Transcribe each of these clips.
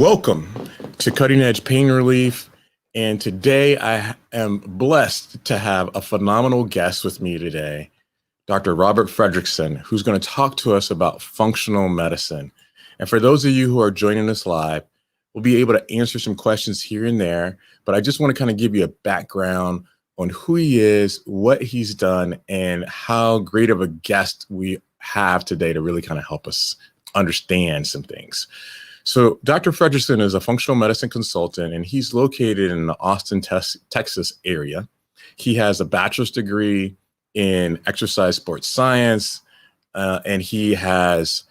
Welcome to Cutting Edge Pain Relief. And today I am blessed to have a phenomenal guest with me today, Dr. Robert Fredrickson, who's going to talk to us about functional medicine. And for those of you who are joining us live, we'll be able to answer some questions here and there, but I just want to kind of give you a background on who he is, what he's done, and how great of a guest we have today to really kind of help us understand some things. So Dr. Fredrickson is a functional medicine consultant, and he's located in the Austin, Texas area. He has a bachelor's degree in exercise sports science, and he has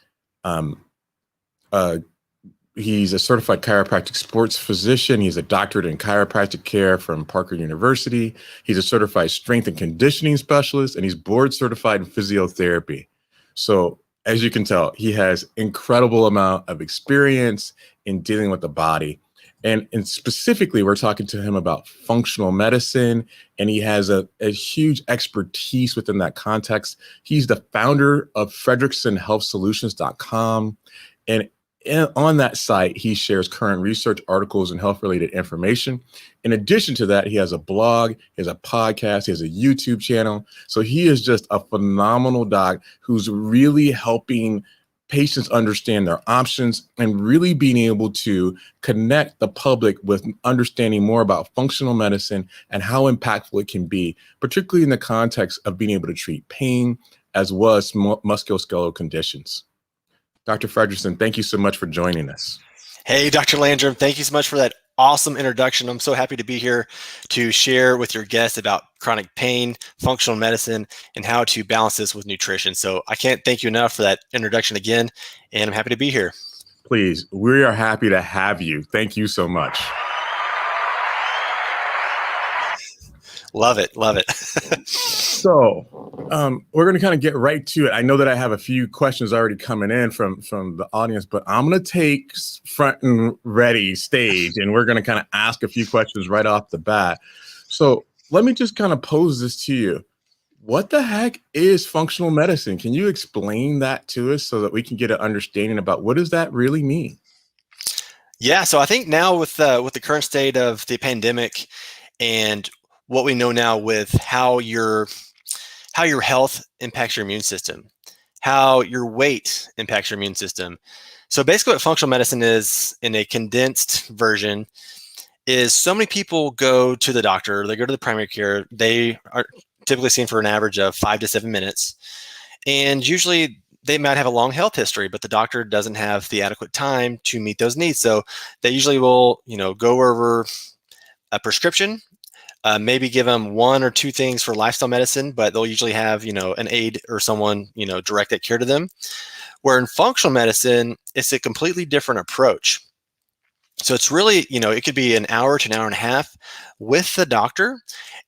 he's a certified chiropractic sports physician. He's a doctorate in chiropractic care from Parker University. He's a certified strength and conditioning specialist, and he's board certified in physiotherapy. So as you can tell, he has incredible amount of experience in dealing with the body. And specifically, we're talking to him about functional medicine, and he has a huge expertise within that context. He's the founder of FredricksonHealthSolutions.com. And on that site, he shares current research articles and health-related information. In addition to that, he has a blog, he has a podcast, he has a YouTube channel. So he is just a phenomenal doc who's really helping patients understand their options and really being able to connect the public with understanding more about functional medicine and how impactful it can be, particularly in the context of being able to treat pain as well as musculoskeletal conditions. Dr. Fredrickson, thank you so much for joining us. Hey, Dr. Landrum, thank you so much for that awesome introduction. I'm so happy to be here to share with your guests about chronic pain, functional medicine, and how to balance this with nutrition. So I can't thank you enough for that introduction again, and I'm happy to be here. Please, we are happy to have you. Thank you so much. Love it. Love it. So we're going to kind of get right to it. I know that I have a few questions already coming in from the audience, but I'm going to take front and ready stage, and we're going to kind of ask a few questions right off the bat. So let me just kind of pose this to you. What the heck is functional medicine? Can you explain that to us so that we can get an understanding about what does that really mean? Yeah, so I think now with the current state of the pandemic and what we know now with how your health impacts your immune system, how your weight impacts your immune system. So basically what functional medicine is in a condensed version is so many people go to the doctor, they go to the primary care, they are typically seen for an average of 5 to 7 minutes. And usually they might have a long health history, but the doctor doesn't have the adequate time to meet those needs. So they usually will, go over a prescription, maybe give them 1 or 2 things for lifestyle medicine, but they'll usually have, an aide or someone, direct that care to them. Where in functional medicine, it's a completely different approach. So it's really, it could be an hour to an hour and a half with the doctor.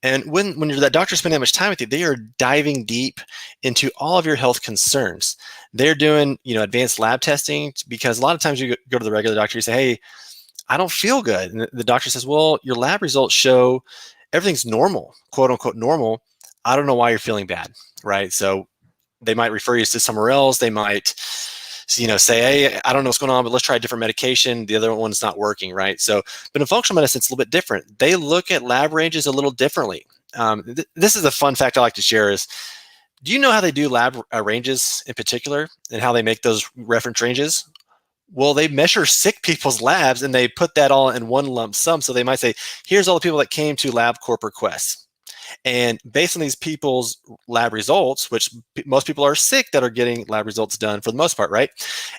And when that doctor spending that much time with you, they are diving deep into all of your health concerns. They're doing, advanced lab testing, because a lot of times you go to the regular doctor, you say, hey, I don't feel good. And the doctor says, well, your lab results show everything's normal, quote unquote normal. I don't know why you're feeling bad, right? So they might refer you to somewhere else. They might, say, hey, I don't know what's going on, but let's try a different medication. The other one's not working, right? So, but in functional medicine, it's a little bit different. They look at lab ranges a little differently. This is a fun fact I like to share is, do you know how they do lab ranges in particular and how they make those reference ranges? Well, they measure sick people's labs and they put that all in one lump sum. So they might say, here's all the people that came to LabCorp requests. And based on these people's lab results, which most people are sick that are getting lab results done for the most part, right?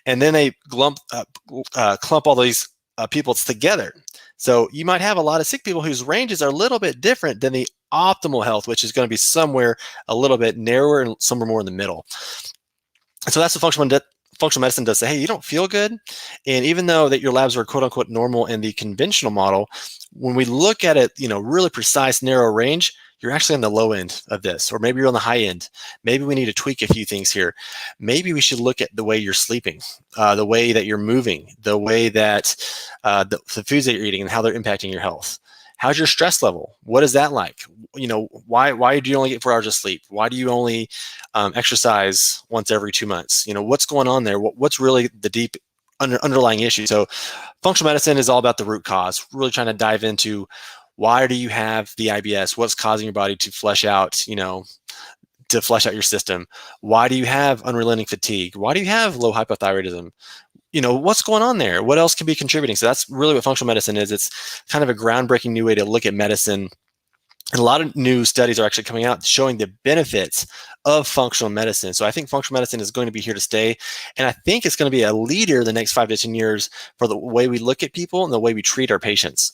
And then they clump all these people together. So you might have a lot of sick people whose ranges are a little bit different than the optimal health, which is going to be somewhere a little bit narrower and somewhere more in the middle. So that's the functional medicine does say, hey, you don't feel good. And even though that your labs are quote unquote normal in the conventional model, when we look at it, really precise, narrow range, you're actually on the low end of this, or maybe you're on the high end. Maybe we need to tweak a few things here. Maybe we should look at the way you're sleeping, the way that you're moving, the way that the foods that you're eating and how they're impacting your health. How's your stress level? What is that like? Why do you only get 4 hours of sleep? Why do you only exercise once every 2 months? What's going on there? What's really the deep underlying issue. So functional medicine is all about the root cause, really trying to dive into why do you have the IBS? What's causing your body to flush out, to flush out your system? Why do you have unrelenting fatigue? Why do you have low hypothyroidism? What's going on there? What else could be contributing? So that's really what functional medicine is. It's kind of a groundbreaking new way to look at medicine. And a lot of new studies are actually coming out showing the benefits of functional medicine. So I think functional medicine is going to be here to stay. And I think it's going to be a leader the next 5 to 10 years for the way we look at people and the way we treat our patients.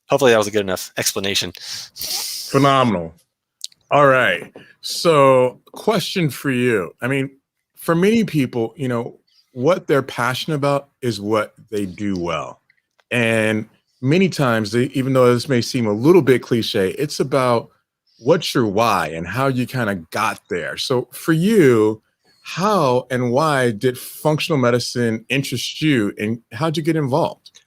Hopefully that was a good enough explanation. Phenomenal. All right. So question for you. I mean, for many people, what they're passionate about is what they do well. And many times, even though this may seem a little bit cliche, it's about what's your why and how you kind of got there. So for you, how and why did functional medicine interest you, and how'd you get involved?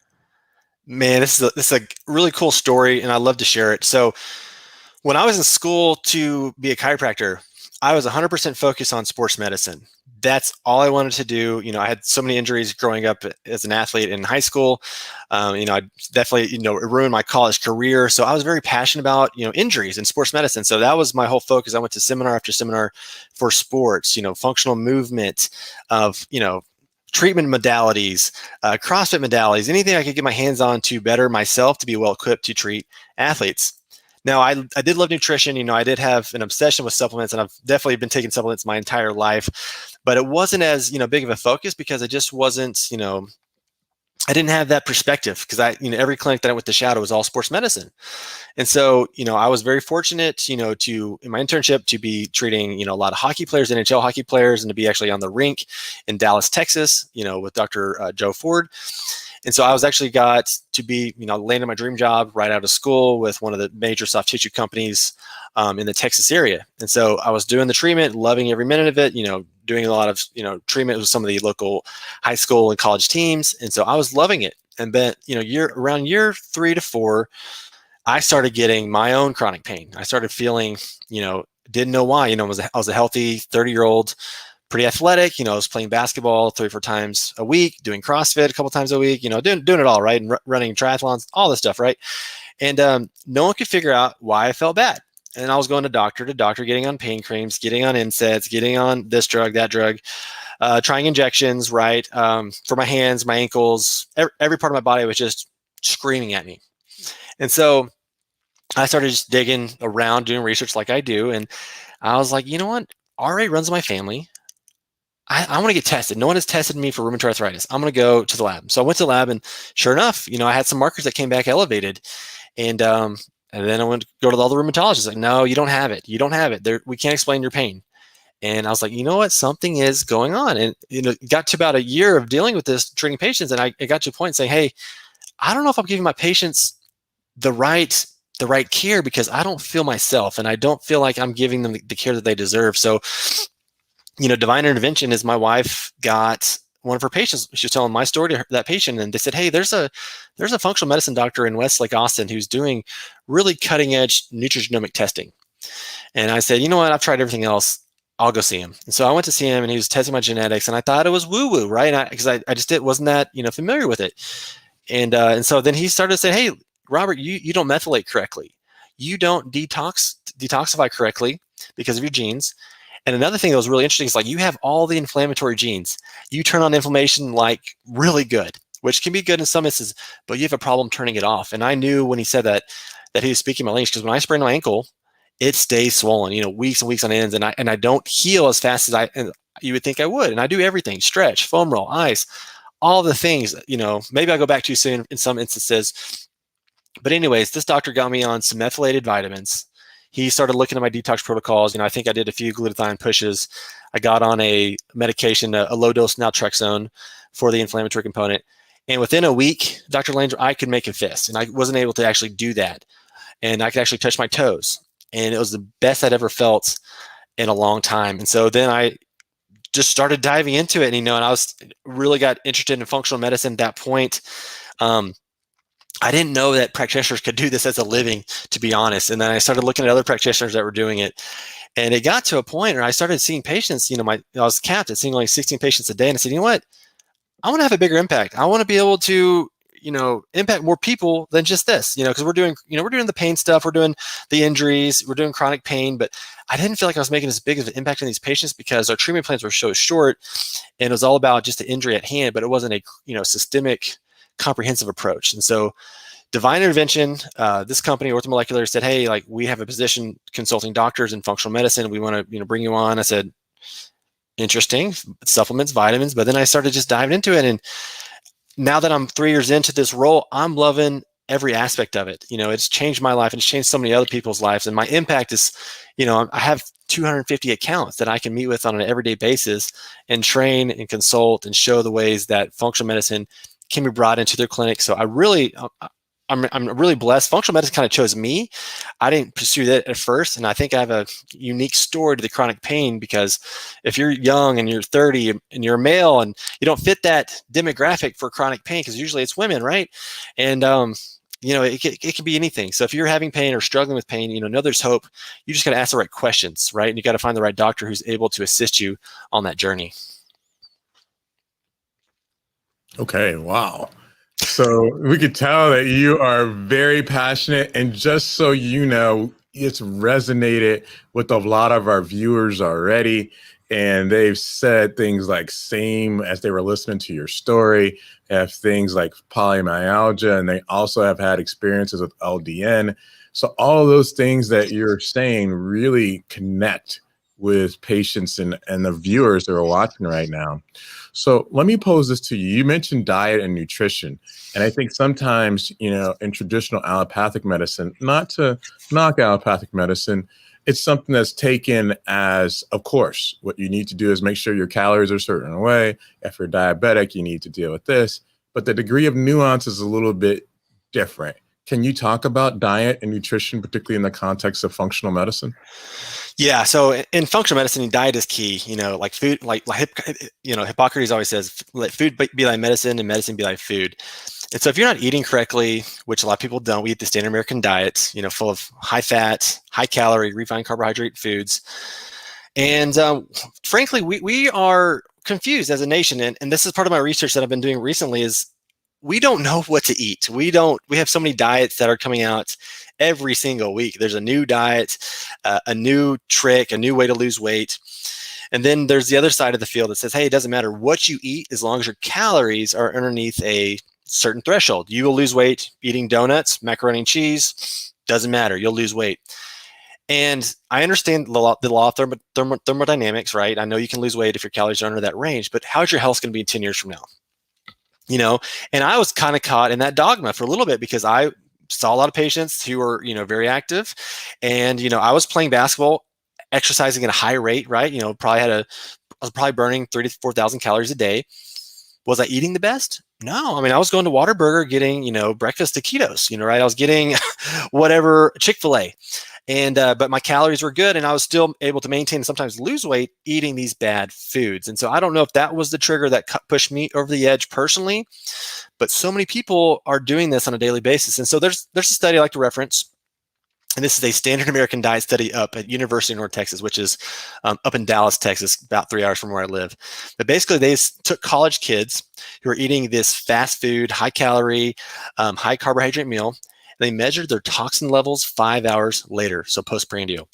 Man, this is a really cool story, and I love to share it. So when I was in school to be a chiropractor, I was 100% focused on sports medicine. That's all I wanted to do. I had so many injuries growing up as an athlete in high school. I definitely, it ruined my college career. So I was very passionate about, injuries and sports medicine. So that was my whole focus. I went to seminar after seminar for sports, functional movement of, treatment modalities, CrossFit modalities, anything I could get my hands on to better myself, to be well equipped to treat athletes. Now, I did love nutrition. I did have an obsession with supplements, and I've definitely been taking supplements my entire life, but it wasn't as, big of a focus because it just wasn't, I didn't have that perspective because every clinic that I went to shadow was all sports medicine. And so, I was very fortunate, in my internship to be treating, a lot of hockey players, NHL hockey players, and to be actually on the rink in Dallas, Texas, with Dr. Joe Ford. And so I was actually got to be, landed my dream job right out of school with one of the major soft tissue companies in the Texas area. And so I was doing the treatment, loving every minute of it, doing a lot of, treatment with some of the local high school and college teams. And so I was loving it. And then, around year 3 to 4, I started getting my own chronic pain. I started feeling, didn't know why, I was a healthy 30-year-old, pretty athletic, I was playing basketball 3 or 4 times a week, doing CrossFit a couple times a week, doing it all, right? And running triathlons, all this stuff, right? And no one could figure out why I felt bad. And I was going to doctor, getting on pain creams, getting on NSAIDs, getting on this drug, that drug, trying injections, right? For my hands, my ankles, every part of my body was just screaming at me. And so I started just digging around, doing research like I do. And I was like, you know what? RA runs in my family. I want to get tested. No one has tested me for rheumatoid arthritis. I'm going to go to the lab. So I went to the lab, and sure enough, I had some markers that came back elevated. And then I went to go to all the rheumatologists. Like, no, you don't have it. You don't have it. We can't explain your pain. And I was like, you know what? Something is going on. And it got to about a year of dealing with this, treating patients, and it got to a point saying, hey, I don't know if I'm giving my patients the right care, because I don't feel myself, and I don't feel like I'm giving them the care that they deserve. So, divine intervention is my wife got one of her patients. She was telling my story to that patient, and they said, hey, there's a functional medicine doctor in Westlake, Austin, who's doing really cutting edge nutrigenomic testing. And I said, you know what? I've tried everything else. I'll go see him. And so I went to see him, and he was testing my genetics, and I thought it was woo-woo, right? Because I just wasn't that, familiar with it. And so then he started saying, hey, Robert, you don't methylate correctly. You don't detoxify correctly because of your genes. And another thing that was really interesting is, like, you have all the inflammatory genes. You turn on inflammation like really good, which can be good in some instances, but you have a problem turning it off. And I knew when he said that he was speaking my language, because when I sprain my ankle, it stays swollen, weeks and weeks on ends, and I don't heal as fast as you would think I would. And I do everything: stretch, foam roll, ice, all the things. Maybe I go back too soon in some instances. But anyways, this doctor got me on some methylated vitamins. He started looking at my detox protocols. I think I did a few glutathione pushes. I got on a medication, a low dose naltrexone for the inflammatory component. And within a week, Dr. Langer, I could make a fist, and I wasn't able to actually do that. And I could actually touch my toes. And it was the best I'd ever felt in a long time. And so then I just started diving into it, and I was really got interested in functional medicine at that point. I didn't know that practitioners could do this as a living, to be honest. And then I started looking at other practitioners that were doing it. And it got to a point where I started seeing patients, I was capped at seeing only 16 patients a day. And I said, you know what? I want to have a bigger impact. I want to be able to, impact more people than just this, because we're doing the pain stuff, we're doing the injuries, we're doing chronic pain, but I didn't feel like I was making as big of an impact on these patients because our treatment plans were so short, and it was all about just the injury at hand, but it wasn't a, systemic, comprehensive approach. And so Divine Intervention, this company, Orthomolecular, said, hey, like, we have a position consulting doctors in functional medicine. We want to, bring you on. I said, interesting, supplements, vitamins. But then I started just diving into it. And now that I'm 3 years into this role, I'm loving every aspect of it. It's changed my life and it's changed so many other people's lives. And my impact is, I have 250 accounts that I can meet with on an everyday basis and train and consult and show the ways that functional medicine can be brought into their clinic. So I'm really blessed. Functional medicine kind of chose me. I didn't pursue that at first. And I think I have a unique story to the chronic pain, because if you're young and you're 30 and you're a male and you don't fit that demographic for chronic pain, because usually it's women, right? And, it can be anything. So if you're having pain or struggling with pain, know there's hope. You just got to ask the right questions, right? And you got to find the right doctor who's able to assist you on that journey. Okay, wow. So we could tell that you are very passionate, and just so you know, it's resonated with a lot of our viewers already, and they've said things like same as they were listening to your story, have things like polymyalgia, and they also have had experiences with LDN. So all of those things that you're saying really connect with patients and the viewers that are watching right now. So let me pose this to you. You mentioned diet and nutrition. And I think sometimes, in traditional allopathic medicine, not to knock allopathic medicine, it's something that's taken as, of course, what you need to do is make sure your calories are a certain way. If you're diabetic, you need to deal with this. But the degree of nuance is a little bit different. Can you talk about diet and nutrition, particularly in the context of functional medicine? Yeah. So in functional medicine, diet is key. Like food, like Hippocrates always says, let food be thy medicine and medicine be thy food. And so if you're not eating correctly, which a lot of people don't, we eat the standard American diet, full of high fat, high calorie, refined carbohydrate foods. And frankly, we are confused as a nation. And this is part of my research that I've been doing recently is we don't know what to eat. We have so many diets that are coming out every single week. There's a new diet, a new trick, a new way to lose weight. And then there's the other side of the field that says, hey, it doesn't matter what you eat as long as your calories are underneath a certain threshold. You will lose weight eating donuts, macaroni and cheese, doesn't matter, you'll lose weight. And I understand the law of thermodynamics, right? I know you can lose weight if your calories are under that range, but how's your health going to be in 10 years from now? And I was kind of caught in that dogma for a little bit because I saw a lot of patients who were, very active, and, I was playing basketball, exercising at a high rate, right? I was probably burning 34,000 calories a day. Was I eating the best? No. I mean, I was going to Whataburger, getting, breakfast taquitos, right? I was getting whatever, Chick-fil-A. And, but my calories were good, and I was still able to maintain and sometimes lose weight eating these bad foods. And so I don't know if that was the trigger that pushed me over the edge personally, but so many people are doing this on a daily basis. And so there's a study I like to reference. And this is a standard American diet study up at University of North Texas, which is up in Dallas, Texas, about 3 hours from where I live. But basically, they took college kids who are eating this fast food, high calorie, high carbohydrate meal. They measured their toxin levels 5 hours later, so postprandial.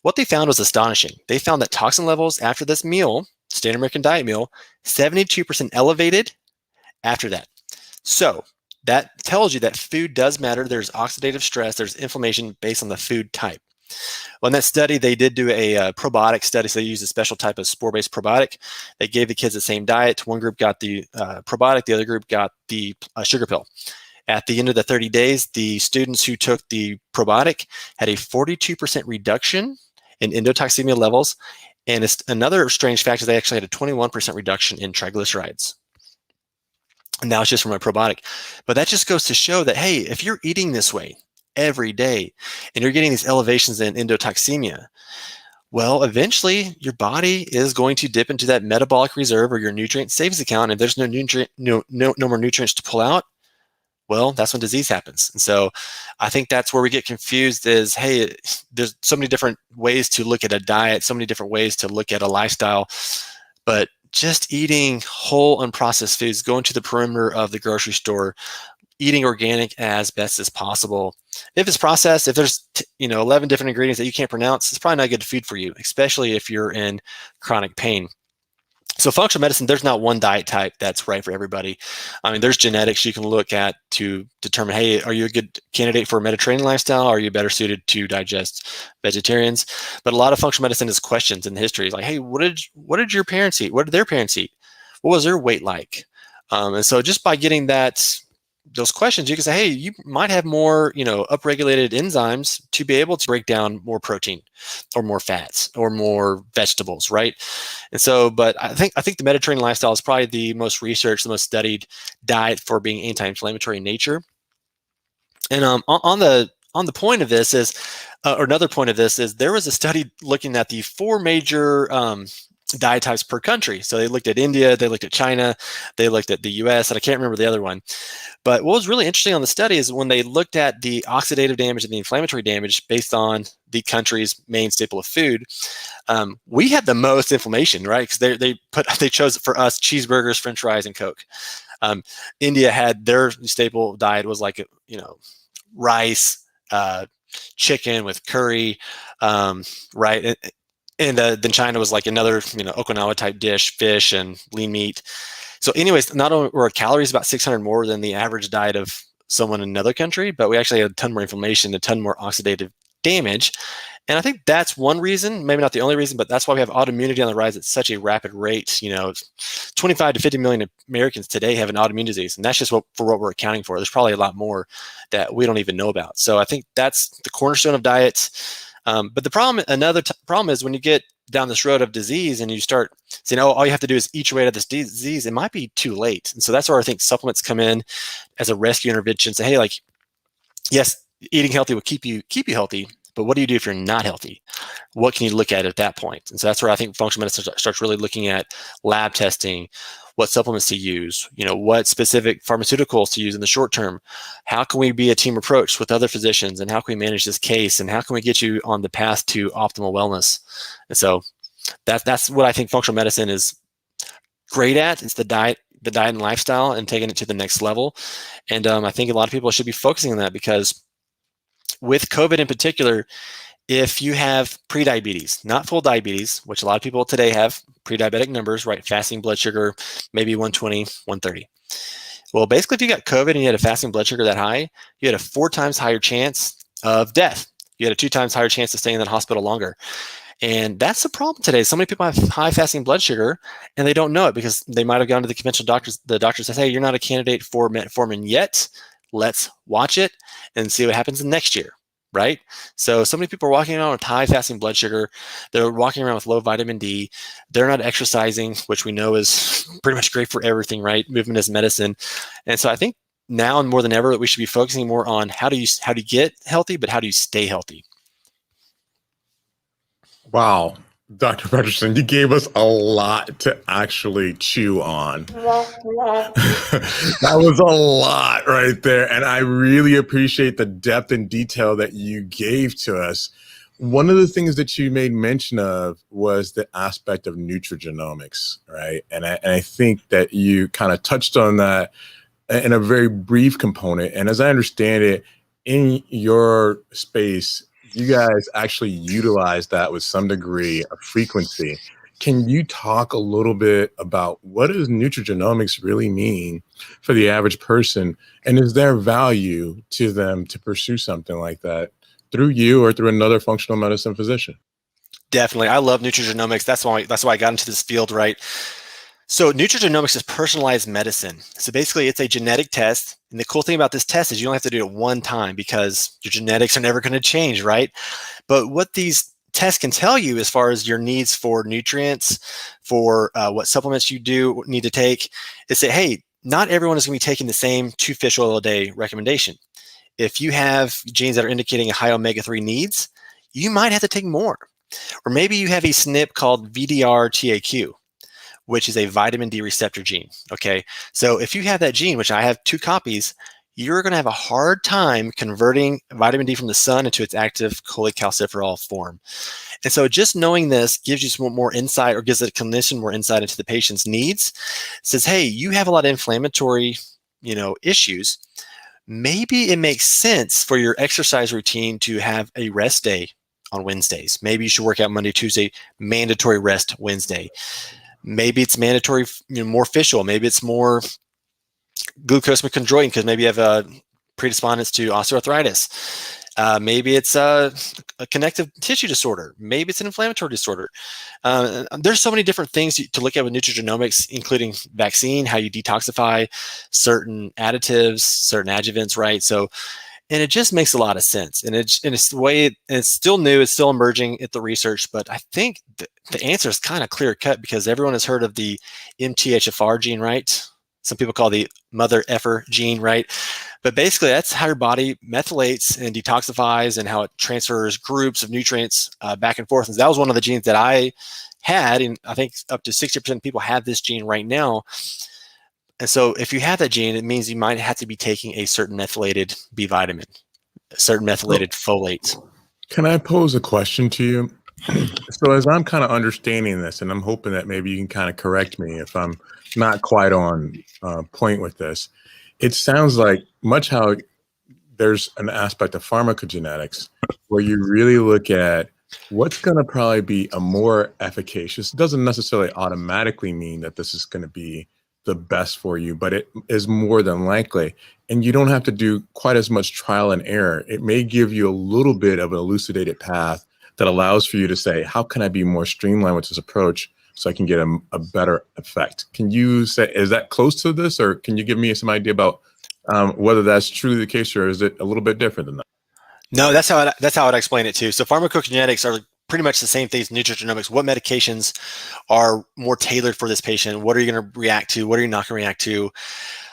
What they found was astonishing. They found that toxin levels after this meal, standard American diet meal, 72% elevated after that. So that tells you that food does matter. There's oxidative stress, there's inflammation based on the food type. Well, in that study, they did do a probiotic study. So they used a special type of spore-based probiotic. They gave the kids the same diet. One group got the probiotic, the other group got the sugar pill. At the end of the 30 days, the students who took the probiotic had a 42% reduction in endotoxemia levels. And it's another strange fact is they actually had a 21% reduction in triglycerides. And now it's just from a probiotic. But that just goes to show that, hey, if you're eating this way every day and you're getting these elevations in endotoxemia, well, eventually your body is going to dip into that metabolic reserve or your nutrient savings account. And if there's no more nutrients to pull out, well, that's when disease happens. And so I think that's where we get confused is, hey, there's so many different ways to look at a diet, so many different ways to look at a lifestyle. But just eating whole unprocessed foods, going to the perimeter of the grocery store, eating organic as best as possible. If it's processed, if there's 11 different ingredients that you can't pronounce, it's probably not good food for you, especially if you're in chronic pain. So functional medicine, there's not one diet type that's right for everybody. I mean, there's genetics you can look at to determine, hey, are you a good candidate for a Mediterranean lifestyle? Or are you better suited to digest vegetarians? But a lot of functional medicine is questions in history. Like, hey, what did your parents eat? What did their parents eat? What was their weight like? And so just by getting those questions, you can say, hey, you might have more, upregulated enzymes to be able to break down more protein or more fats or more vegetables, right? And so, but I think the Mediterranean lifestyle is probably the most researched, the most studied diet for being anti-inflammatory in nature. And on the point of this is, or another point of this is, there was a study looking at the 4 major diet types per country. So they looked at India, they looked at China, they looked at the US, and I can't remember the other one. But what was really interesting on the study is when they looked at the oxidative damage and the inflammatory damage based on the country's main staple of food, we had the most inflammation, right? Because they chose for us cheeseburgers, French fries, and Coke. India had their staple diet was like rice, chicken with curry, right? And then China was like another, Okinawa type dish, fish and lean meat. So anyways, not only were calories about 600 more than the average diet of someone in another country, but we actually had a ton more inflammation, a ton more oxidative damage. And I think that's one reason, maybe not the only reason, but that's why we have autoimmunity on the rise at such a rapid rate. 25 to 50 million Americans today have an autoimmune disease, and that's just for what we're accounting for. There's probably a lot more that we don't even know about. So I think that's the cornerstone of diets. But the problem, problem is when you get down this road of disease and you start saying, oh, all you have to do is eat your way out of this disease, it might be too late. And so that's where I think supplements come in as a rescue intervention. Say, hey, like, yes, eating healthy will keep you healthy, but what do you do if you're not healthy? What can you look at that point? And so that's where I think functional medicine starts really looking at lab testing, what supplements to use, what specific pharmaceuticals to use in the short term. How can we be a team approach with other physicians, and how can we manage this case, and how can we get you on the path to optimal wellness? And so that's what I think functional medicine is great at. It's the diet and lifestyle, and taking it to the next level. And I think a lot of people should be focusing on that, because with COVID in particular, if you have prediabetes, not full diabetes, which a lot of people today have pre-diabetic numbers, right? Fasting blood sugar, maybe 120, 130. Well, basically, if you got COVID and you had a fasting blood sugar that high, you had a 4 times higher chance of death. You had a 2 times higher chance of staying in the hospital longer. And that's the problem today. So many people have high fasting blood sugar and they don't know it, because they might have gone to the conventional doctors. The doctor says, hey, you're not a candidate for metformin yet. Let's watch it and see what happens next year, right? So many people are walking around with high fasting blood sugar. They're walking around with low vitamin D. They're not exercising, which we know is pretty much great for everything, right? Movement is medicine. And so I think now more than ever, we should be focusing more on how do you get healthy, but how do you stay healthy? Wow, Dr. Fredrickson, you gave us a lot to actually chew on. That was a lot right there. And I really appreciate the depth and detail that you gave to us. One of the things that you made mention of was the aspect of nutrigenomics, right? And I think that you kind of touched on that in a very brief component. And as I understand it, in your space, you guys actually utilize that with some degree of frequency. Can you talk a little bit about what does nutrigenomics really mean for the average person? And is there value to them to pursue something like that through you or through another functional medicine physician? Definitely. I love nutrigenomics. That's why I got into this field, right? So nutrigenomics is personalized medicine. So basically it's a genetic test. And the cool thing about this test is you only have to do it one time, because your genetics are never going to change, right? But what these tests can tell you as far as your needs for nutrients, for what supplements you do need to take, is say, hey, not everyone is going to be taking the same 2 fish oil a day recommendation. If you have genes that are indicating a high omega-3 needs, you might have to take more. Or maybe you have a SNP called VDR-TAQ, which is a vitamin D receptor gene, okay? So if you have that gene, which I have 2 copies, you're going to have a hard time converting vitamin D from the sun into its active cholecalciferol form. And so just knowing this gives you some more insight, or gives the clinician more insight into the patient's needs. It says, hey, you have a lot of inflammatory, issues. Maybe it makes sense for your exercise routine to have a rest day on Wednesdays. Maybe you should work out Monday, Tuesday, mandatory rest Wednesday. Maybe it's mandatory, more fish oil. Maybe it's more glucosamine because maybe you have a predisponence to osteoarthritis. Maybe it's a connective tissue disorder. Maybe it's an inflammatory disorder. There's so many different things to look at with nutrigenomics, including vaccine, how you detoxify certain additives, certain adjuvants, right? So, and it just makes a lot of sense. And it's the way, and it's still new, it's still emerging at the research, but I think the answer is kind of clear cut, because everyone has heard of the MTHFR gene, right? Some people call the mother effer gene, right? But basically, that's how your body methylates and detoxifies, and how it transfers groups of nutrients back and forth. And that was one of the genes that I had, and I think up to 60% of people have this gene right now. And so if you have that gene, it means you might have to be taking a certain methylated B vitamin, a certain methylated folate. Can I pose a question to you? So as I'm kind of understanding this, and I'm hoping that maybe you can kind of correct me if I'm not quite on point with this, it sounds like much how there's an aspect of pharmacogenetics where you really look at what's going to probably be a more efficacious. It doesn't necessarily automatically mean that this is going to be the best for you, but it is more than likely. And you don't have to do quite as much trial and error. It may give you a little bit of an elucidated path that allows for you to say, how can I be more streamlined with this approach so I can get a better effect? Can you say, is that close to this, or can you give me some idea about whether that's truly the case, or is it a little bit different than that? No, that's how I'd explain it too. So pharmacokinetics are pretty much the same thing as nutrigenomics. What medications are more tailored for this patient? What are you going to react to? What are you not going to react to?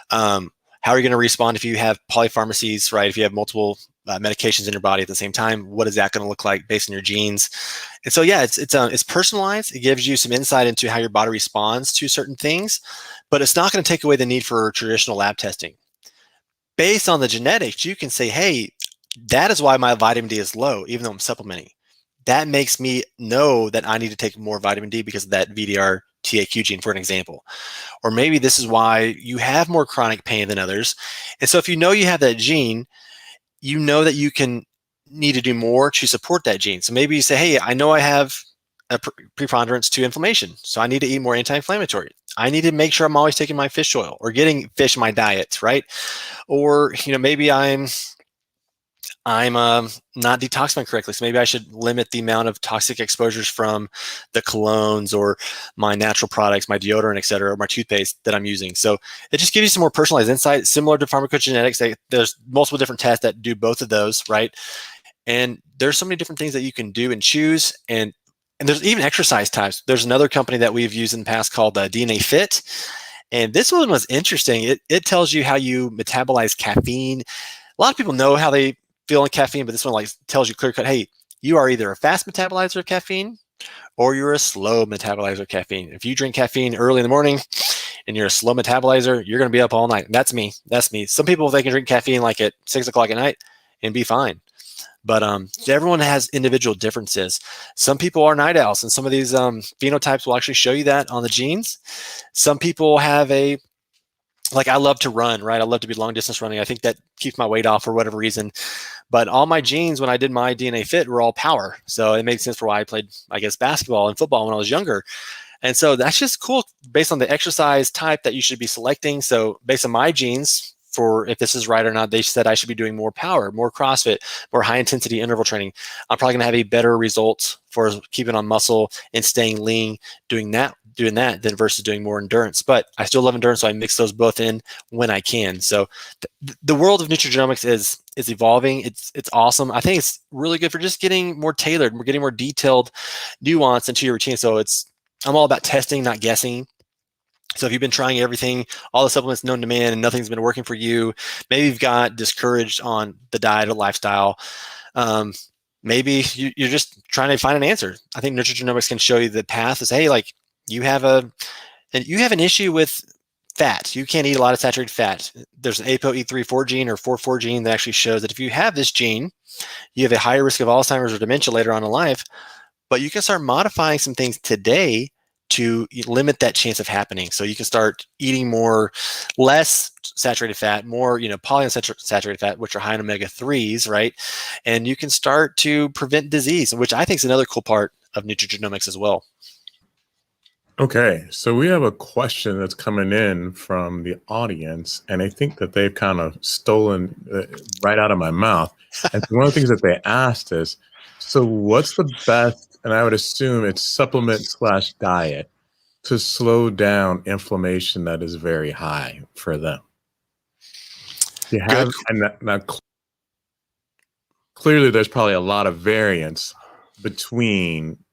How are you going to respond if you have polypharmacies, right? If you have multiple medications in your body at the same time, what is that going to look like based on your genes? And so, yeah, it's personalized. It gives you some insight into how your body responds to certain things, but it's not going to take away the need for traditional lab testing. Based on the genetics, you can say, hey, that is why my vitamin D is low, even though I'm supplementing. That makes me know that I need to take more vitamin D because of that VDR-TAQ gene, for an example. Or maybe this is why you have more chronic pain than others. And so if you know you have that gene, you know that you can need to do more to support that gene. So maybe you say, hey, I know I have a preponderance to inflammation, so I need to eat more anti-inflammatory. I need to make sure I'm always taking my fish oil or getting fish in my diet, right? Or maybe I'm not detoxifying correctly, so maybe I should limit the amount of toxic exposures from the colognes or my natural products, my deodorant, et cetera, or my toothpaste that I'm using. So it just gives you some more personalized insight, similar to pharmacogenetics. There's multiple different tests that do both of those, right? And there's so many different things that you can do and choose, and there's even exercise types. There's another company that we've used in the past called DNA Fit, and this one was interesting. It tells you how you metabolize caffeine. A lot of people know how they feel on caffeine, but this one tells you clear cut, hey, you are either a fast metabolizer of caffeine or you're a slow metabolizer of caffeine. If you drink caffeine early in the morning and you're a slow metabolizer, you're going to be up all night. That's me. Some people, they can drink caffeine like at 6 o'clock at night and be fine. But everyone has individual differences. Some people are night owls, and some of these phenotypes will actually show you that on the genes. Some people have I love to run, right? I love to be long distance running. I think that keeps my weight off for whatever reason. But all my genes, when I did my DNA Fit, were all power. So it made sense for why I played, I guess, basketball and football when I was younger. And so that's just cool based on the exercise type that you should be selecting. So based on my genes, for if this is right or not, they said I should be doing more power, more CrossFit, more high intensity interval training. I'm probably going to have a better result for keeping on muscle and staying lean doing that than versus doing more endurance. But I still love endurance, so I mix those both in when I can. So the world of nutrigenomics is evolving. It's awesome. I think it's really good for just getting more tailored. We're getting more detailed nuance into your routine. So I'm all about testing, not guessing. So if you've been trying everything, all the supplements known to man, and nothing's been working for you, maybe you've got discouraged on the diet or lifestyle. Maybe you're just trying to find an answer. I think nutrigenomics can show you the path. Is, hey, you have an issue with fat. You can't eat a lot of saturated fat. There's an ApoE3/4 gene or 4/4 gene that actually shows that if you have this gene, you have a higher risk of Alzheimer's or dementia later on in life. But you can start modifying some things today to limit that chance of happening. So you can start eating less saturated fat, more, polyunsaturated fat, which are high in omega-3s, right? And you can start to prevent disease, which I think is another cool part of nutrigenomics as well. Okay, so we have a question that's coming in from the audience, and I think that they've kind of stolen right out of my mouth. And so one of the things that they asked is, so what's the best, and I would assume it's supplement/diet, to slow down inflammation that is very high for them? You Good. have, and now clearly there's probably a lot of variance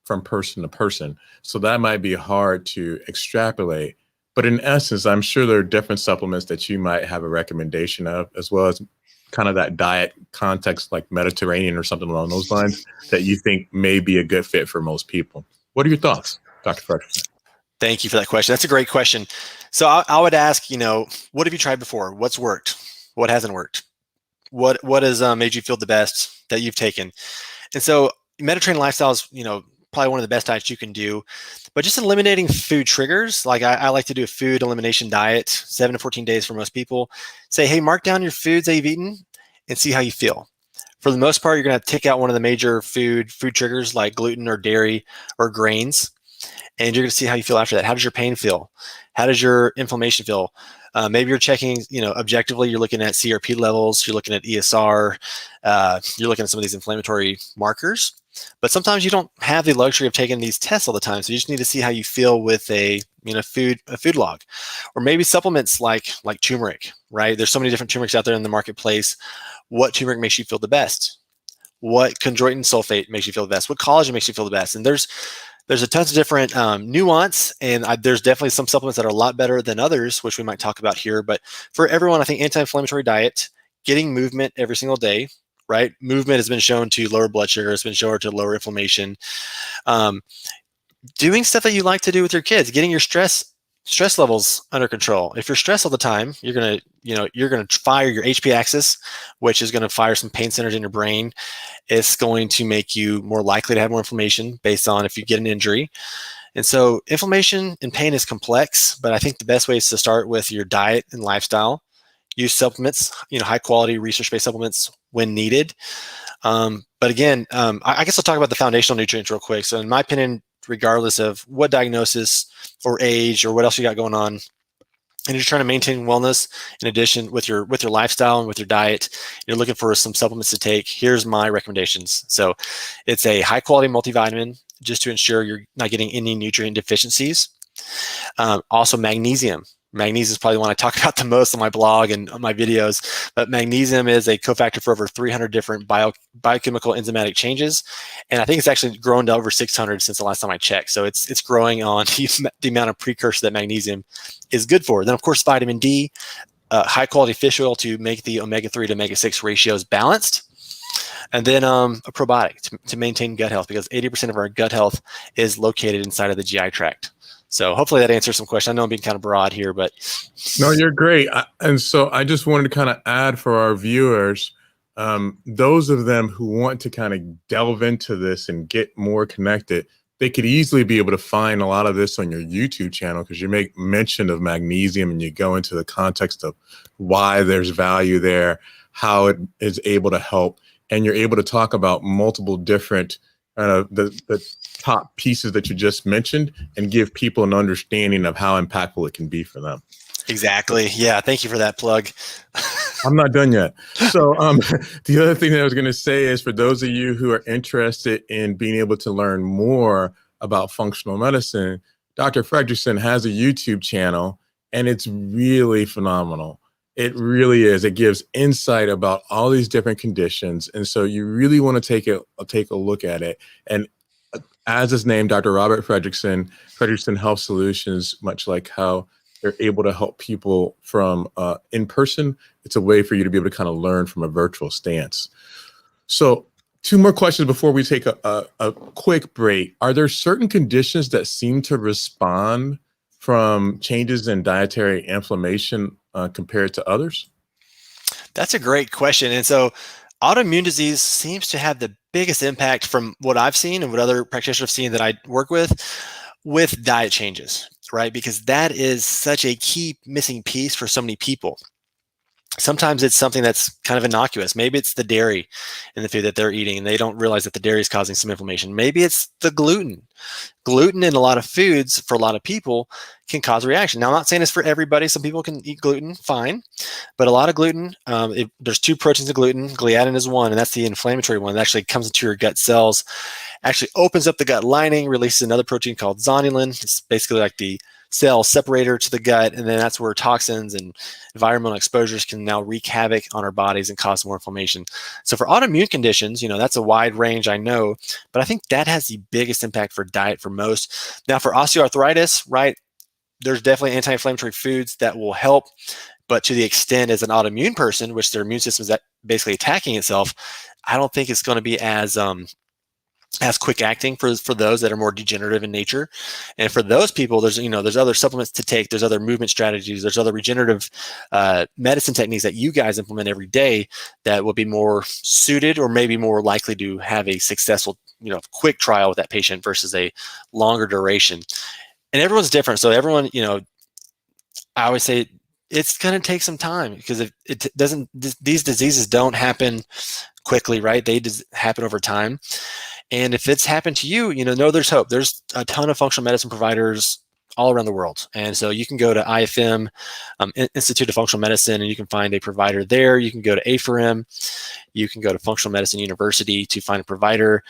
from person to person. So that might be hard to extrapolate. But in essence, I'm sure there are different supplements that you might have a recommendation of, as well as kind of that diet context, like Mediterranean or something along those lines, that you think may be a good fit for most people. What are your thoughts, Dr. Fredrickson? Thank you for that question. That's a great question. So I would ask, what have you tried before? What's worked? What hasn't worked? What has made you feel the best that you've taken? And so Mediterranean lifestyle is, probably one of the best diets you can do. But just eliminating food triggers, like I like to do a food elimination diet, 7 to 14 days for most people. Say, hey, mark down your foods that you've eaten and see how you feel. For the most part, you're going to take out one of the major food triggers like gluten or dairy or grains, and you're going to see how you feel after that. How does your pain feel? How does your inflammation feel? Maybe you're checking, objectively, you're looking at CRP levels, you're looking at ESR, you're looking at some of these inflammatory markers. But sometimes you don't have the luxury of taking these tests all the time. So you just need to see how you feel with a food log, or maybe supplements like turmeric, right? There's so many different turmerics out there in the marketplace. What turmeric makes you feel the best? What chondroitin sulfate makes you feel the best? What collagen makes you feel the best? And there's a tons of different nuance, and there's definitely some supplements that are a lot better than others, which we might talk about here. But for everyone, I think anti-inflammatory diet, getting movement every single day, right? Movement has been shown to lower blood sugar, it's been shown to lower inflammation. Doing stuff that you like to do with your kids, getting your stress levels under control. If you're stressed all the time, you're gonna fire your HP axis, which is gonna fire some pain centers in your brain. It's going to make you more likely to have more inflammation based on if you get an injury. And so inflammation and pain is complex, but I think the best way is to start with your diet and lifestyle. Use supplements, high quality research-based supplements when needed. But again, I guess I'll talk about the foundational nutrients real quick. So in my opinion, regardless of what diagnosis or age or what else you got going on, and you're trying to maintain wellness in addition with your lifestyle and with your diet, you're looking for some supplements to take, here's my recommendations. So it's a high quality multivitamin just to ensure you're not getting any nutrient deficiencies. Also magnesium. Magnesium is probably the one I talk about the most on my blog and on my videos, but magnesium is a cofactor for over 300 different biochemical enzymatic changes. And I think it's actually grown to over 600 since the last time I checked. So it's growing on the amount of precursor that magnesium is good for. Then of course, vitamin D, high quality fish oil to make the omega-3 to omega-6 ratios balanced. And then a probiotic to maintain gut health, because 80% of our gut health is located inside of the GI tract. So hopefully that answers some questions. I know I'm being kind of broad here, but. No, you're great. And so I just wanted to kind of add for our viewers, those of them who want to kind of delve into this and get more connected, they could easily be able to find a lot of this on your YouTube channel, because you make mention of magnesium and you go into the context of why there's value there, how it is able to help, and you're able to talk about multiple different the top pieces that you just mentioned and give people an understanding of how impactful it can be for them. Exactly. Yeah. Thank you for that plug. I'm not done yet. So the other thing that I was going to say is, for those of you who are interested in being able to learn more about functional medicine, Dr. Fredrickson has a YouTube channel, and it's really phenomenal. It really is. It gives insight about all these different conditions. And so you really want to take a look at it. And as his name, Dr. Robert Fredrickson, Fredrickson Health Solutions, much like how they're able to help people from in person, it's a way for you to be able to kind of learn from a virtual stance. So 2 more questions before we take a quick break. Are there certain conditions that seem to respond from changes in dietary inflammation compared to others? That's a great question. And so autoimmune disease seems to have the biggest impact from what I've seen and what other practitioners have seen that I work with diet changes, right? Because that is such a key missing piece for so many people. Sometimes it's something that's kind of innocuous. Maybe it's the dairy in the food that they're eating and they don't realize that the dairy is causing some inflammation. Maybe it's the gluten. Gluten in a lot of foods for a lot of people can cause a reaction. Now, I'm not saying it's for everybody. Some people can eat gluten, fine. But a lot of gluten, there's two proteins of gluten. Gliadin is one, and that's the inflammatory one that actually comes into your gut cells, actually opens up the gut lining, releases another protein called zonulin. It's basically like the cell separator to the gut, and then that's where toxins and environmental exposures can now wreak havoc on our bodies and cause more inflammation. So for autoimmune conditions, that's a wide range, I know, but I think that has the biggest impact for diet for most. Now for osteoarthritis, right, there's definitely anti-inflammatory foods that will help, but to the extent as an autoimmune person, which their immune system is basically attacking itself, I don't think it's going to be as quick acting for those that are more degenerative in nature. And for those people, there's other supplements to take, there's other movement strategies, there's other regenerative medicine techniques that you guys implement every day that will be more suited or maybe more likely to have a successful, quick trial with that patient versus a longer duration. And everyone's different. So everyone, I always say it's going to take some time because if it doesn't, these diseases don't happen quickly, right? They just happen over time. And if it's happened to you, know there's hope. There's a ton of functional medicine providers all around the world. And so you can go to IFM, Institute of Functional Medicine, and you can find a provider there. You can go to AFRM. You can go to Functional Medicine University to find a provider.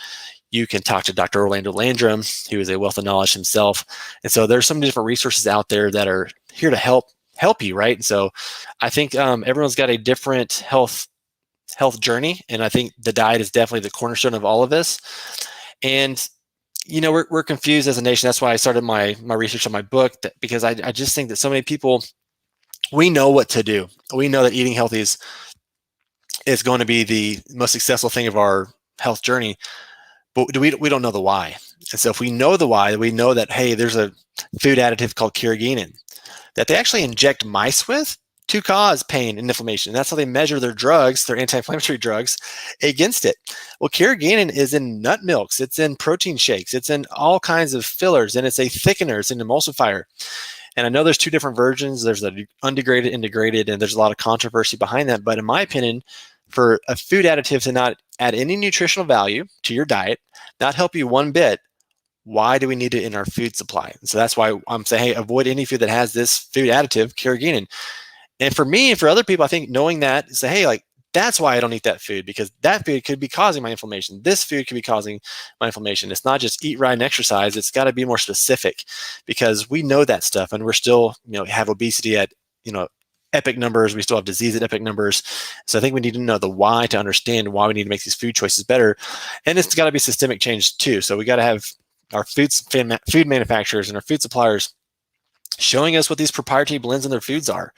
You can talk to Dr. Orlando Landrum, who is a wealth of knowledge himself. And so there's some different resources out there that are here to help you, right? And so I think everyone's got a different health journey, and I think the diet is definitely the cornerstone of all of this. And we're confused as a nation. That's why I started my research on my book, because I just think that so many people, we know what to do. We know that eating healthy is going to be the most successful thing of our health journey, but we don't know the why. And so if we know the why, we know that, hey, there's a food additive called carrageenan that they actually inject mice with to cause pain and inflammation. And that's how they measure their drugs, their anti-inflammatory drugs, against it. Well, carrageenan is in nut milks, it's in protein shakes, it's in all kinds of fillers, and it's a thickener, it's an emulsifier. And I know there's two different versions. There's the undegraded, integrated, and there's a lot of controversy behind that. But in my opinion, for a food additive to not add any nutritional value to your diet, not help you one bit, why do we need it in our food supply? And so that's why I'm saying, hey, avoid any food that has this food additive, carrageenan. And for me and for other people, I think knowing that, say, hey, like, that's why I don't eat that food, because that food could be causing my inflammation. This food could be causing my inflammation. It's not just eat right and exercise. It's got to be more specific, because we know that stuff, and we're still, have obesity at, epic numbers. We still have disease at epic numbers. So I think we need to know the why to understand why we need to make these food choices better. And it's got to be systemic change too. So we got to have our food manufacturers and our food suppliers showing us what these proprietary blends in their foods are.